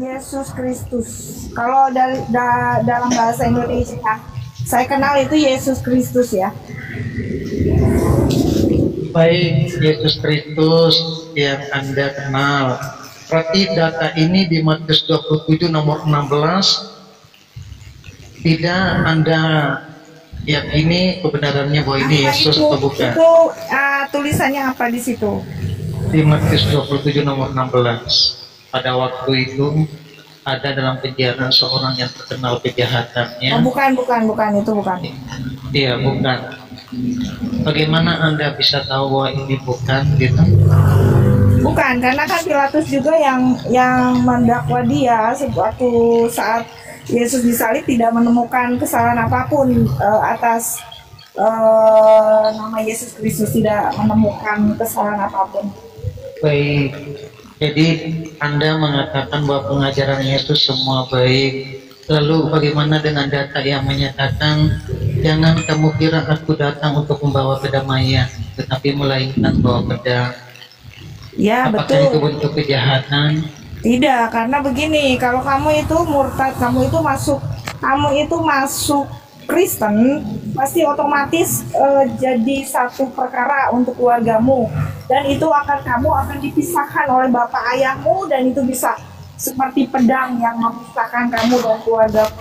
Yesus Kristus. Kalau dalam bahasa Indonesia, saya kenal itu Yesus Kristus ya. Baik, Yesus Kristus yang Anda kenal. Berarti data ini di Matius 27 nomor 16 tidak Anda yakini kebenarannya bahwa ini Yesus atau bukan? Itu tulisannya apa di situ? Di Matius 27 nomor 16. Pada waktu itu ada dalam penjara seorang yang terkenal kejahatannya. Oh, bukan, itu bukan. Iya, bukan. Bagaimana Anda bisa tahu bahwa ini bukan gitu? Bukan, karena kan Pilatus juga yang mendakwa dia suatu saat Yesus disalib tidak menemukan kesalahan apapun atas nama Yesus Kristus, tidak menemukan kesalahan apapun. Baik, jadi Anda mengatakan bahwa pengajaran Yesus semua baik. Lalu bagaimana dengan data yang menyatakan jangan kamu kira aku datang untuk membawa kedamaian, tetapi melainkan bawa pedang? Ya, apakah betul. itu bentuk kejahatan? Tidak, karena begini, kalau kamu itu murtad, kamu itu masuk Kristen, pasti otomatis jadi satu perkara untuk keluargamu, dan itu kamu akan dipisahkan oleh bapak ayahmu, dan itu bisa seperti pedang yang memisahkan kamu dan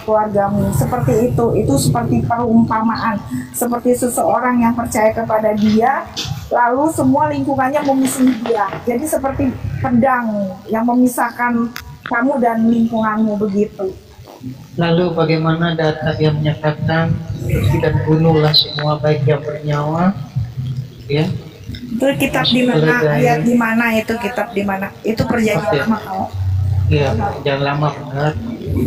keluargamu. Seperti itu seperti perumpamaan, seperti seseorang yang percaya kepada dia, lalu semua lingkungannya memusuhi dia. Jadi seperti pedang yang memisahkan kamu dan lingkunganmu, begitu. Lalu bagaimana data yang menyatakan dan bunuhlah semua baik yang bernyawa, ya? Itu kitab di mana? Ayat di mana itu? Kitab di mana? Itu perjanjian lama kalau. Iya, jangan lama benar.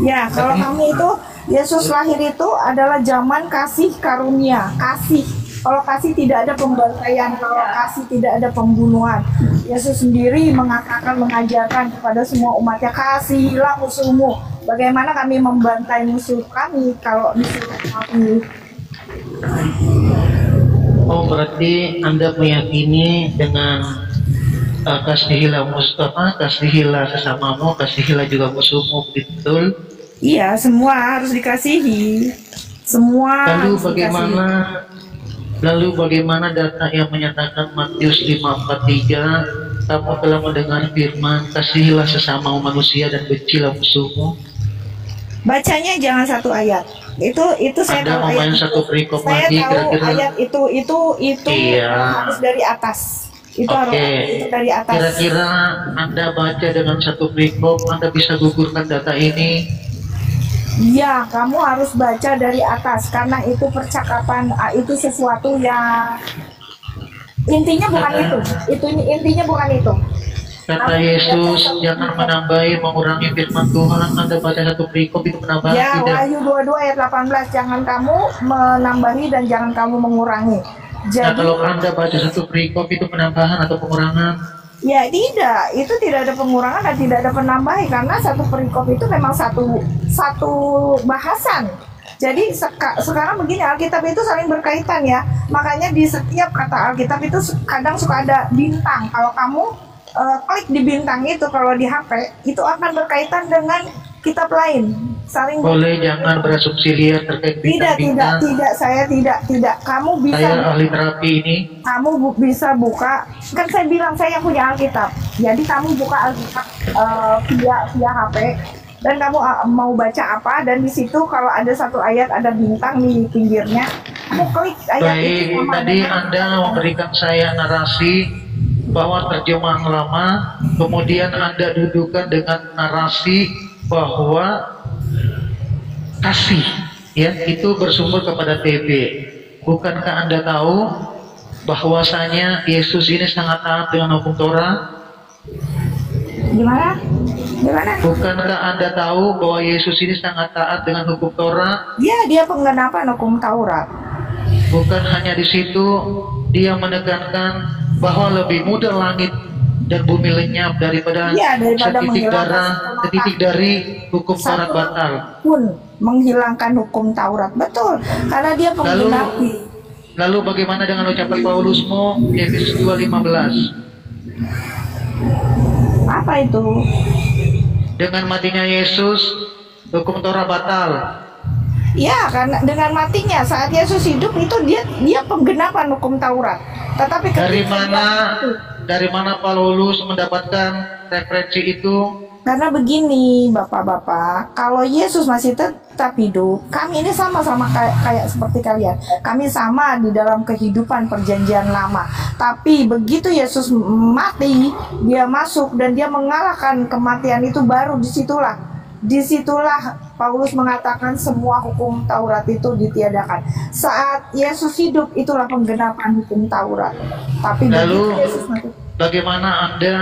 Ya, kalau kamu itu Yesus lahir itu adalah zaman kasih karunia, kasih. Kalau kasih tidak ada pembantaian, kalau kasih tidak ada pembunuhan. Yesus sendiri mengajarkan kepada semua umatnya, kasihilah musuhmu. Bagaimana kami membantai musuh kami kalau musuh kami? Oh, berarti Anda meyakini dengan kasihilah kasihilah sesamamu, kasihilah juga musuhmu, betul? Iya, semua harus dikasihi. Semua. Lalu bagaimana data yang menyatakan Matius 5:43, kamu telah mendengar firman, kasihilah sesama manusia dan bencilah musuhmu? Bacanya jangan satu ayat. Itu saya Anda tahu ayat. Satu perikop saya lagi, tahu kira-kira ayat itu iya. Harus dari atas. Itu harus dari atas. Kira-kira Anda baca dengan satu perikop, Anda bisa gugurkan data ini? Ya, kamu harus baca dari atas karena itu percakapan, itu sesuatu yang intinya bukan itu. Intinya bukan itu. Kata Yesus, jangan menambahi, mengurangi firman Tuhan. Anda baca satu perikop itu menambah ya, tidak? Wahyu 22 ayat 18, jangan kamu menambahi dan jangan kamu mengurangi. Jadi, nah, kalau Anda baca satu perikop itu penambahan atau pengurangan? Ya tidak, itu tidak ada pengurangan dan tidak ada penambahan karena satu perikop itu memang satu bahasan. Jadi sekarang begini, Alkitab itu saling berkaitan ya. Makanya di setiap kata Alkitab itu kadang suka ada bintang. Kalau kamu klik di bintang itu, kalau di HP itu akan berkaitan dengan kitab lain. Saling boleh jangan berasumsi liar terkait bintang-bintang. Tidak, saya tidak. Kamu bisa. Saya ahli terapi ini. Kamu bisa buka. Kan saya bilang saya yang punya Alkitab. Jadi kamu buka Alkitab via HP dan kamu mau baca apa, dan di situ kalau ada satu ayat ada bintang di pinggirnya, kamu klik ayat itu. Baik, tadi Anda memberikan saya narasi bahwa terjemahan lama, kemudian Anda dudukan dengan narasi bahwa kasih ya itu bersumber kepada TB. Bukankah Anda tahu bahwasanya Yesus ini sangat taat dengan hukum Torah? Gimana? Bukankah Anda tahu bahwa Yesus ini sangat taat dengan hukum Torah? Ya, dia penggenapan hukum Taurat. Bukan hanya di situ, dia menekankan bahwa lebih mudah langit dan bumi lenyap daripada setitik dari hukum Taurat batal. Pun menghilangkan hukum Taurat, betul, karena dia penggenapi. Lalu bagaimana dengan ucapan Paulusmu Efesus 2:15? Apa itu? Dengan matinya Yesus, hukum Torah batal. Ya, karena dengan matinya saat Yesus hidup itu dia penggenapan hukum Taurat. Tetapi Dari mana Paulus mendapatkan referensi itu? Karena begini, Bapak-bapak, kalau Yesus masih tetap hidup, kami ini sama-sama kayak seperti kalian. Kami sama di dalam kehidupan perjanjian lama. Tapi begitu Yesus mati, dia masuk dan dia mengalahkan kematian itu, baru disitulah Paulus mengatakan semua hukum Taurat itu ditiadakan. Saat Yesus hidup, itulah penggenapan hukum Taurat. Tapi lalu Yesus mati, bagaimana Anda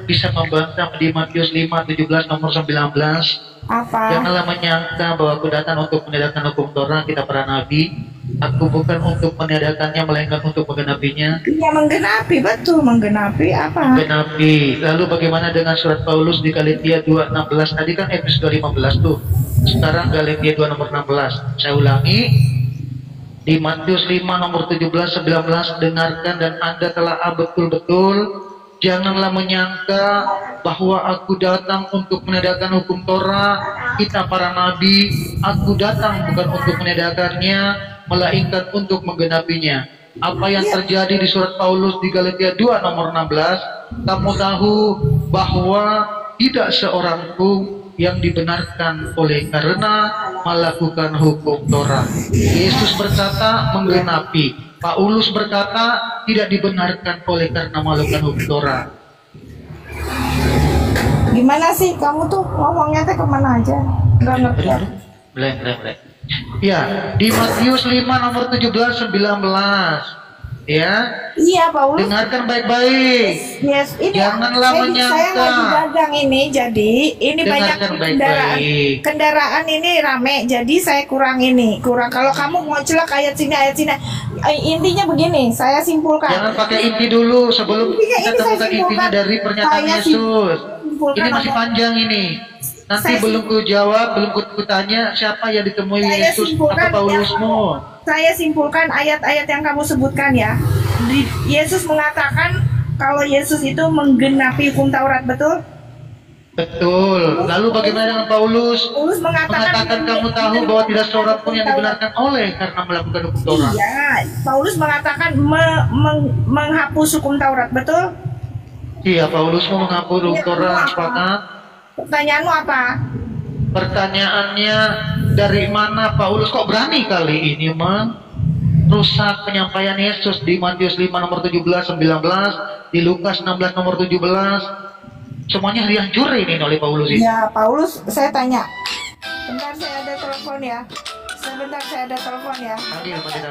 bisa membantah di Matius 5:17 nomor 19? apa? Janganlah menyangka bahwa aku datang untuk meniadakan hukum Torah kita para nabi. Aku bukan untuk meniadakannya, melainkan untuk menggenapinya. Iya, menggenapi, betul, menggenapi apa? Menggenapi. Lalu bagaimana dengan surat Paulus di Galatia 2:16? Tadi kan episode 15 tuh. Sekarang Galatia 2 nomor 16. Saya ulangi. Di Matius 5 nomor 17-19, dengarkan dan Anda telah betul-betul, janganlah menyangka bahwa aku datang untuk meniadakan hukum Torah kita para nabi. Aku datang bukan untuk meniadakannya, melainkan untuk menggenapinya. Apa yang terjadi di surat Paulus di Galatia 2 nomor 16? Kamu tahu bahwa tidak seorang pun yang dibenarkan oleh karena melakukan hukum Torah. Yesus berkata menggenapi, Paulus berkata tidak dibenarkan oleh karena melakukan hukum Torah. Gimana sih kamu tuh ngomongnya teh kemana aja? Nggak ngerti. Blank. Ya, di Matius 5 nomor 17-19. Ya, Iya, Paulus. dengarkan baik-baik. Yes, ini Janganlah saya menyangka. lagi dagang ini, jadi ini banyak Dengarkan kendaraan. baik-baik. Kendaraan ini rame, jadi saya kurang. Kalau kamu mau celak ayat sini. Intinya begini, saya simpulkan. Jangan pakai inti dulu sebelum kita temukan intinya dari pernyataan Yesus. Ini masih panjang ini. Nanti belum ku jawab, belum ku tanya siapa yang ditemui Yesus atau Paulusmu. Saya simpulkan ayat-ayat yang kamu sebutkan ya. Yesus mengatakan kalau Yesus itu menggenapi hukum Taurat, betul? Betul. Lalu bagaimana dengan Paulus? Paulus mengatakan Kamu tahu bahwa tidak seorang pun yang dibenarkan oleh karena melakukan hukum Taurat. Iya, Paulus mengatakan menghapus hukum Taurat, betul? Iya, Paulus mau menghapus hukum Taurat, sepakat. Pertanyaanmu apa? Pertanyaannya, dari mana Paulus kok berani kali ini merusak penyampaian Yesus di Matius 5 nomor 17-19, di Lukas 16 nomor 17. Semuanya dihancurin ini oleh Paulus ini. Ya, Paulus, saya tanya. Bentar, saya ada telepon ya. Sebentar, saya ada telepon ya.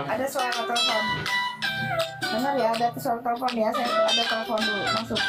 Ada suara telepon. Benar ya, ada suara telepon ya. Saya ada telepon dulu, masuk.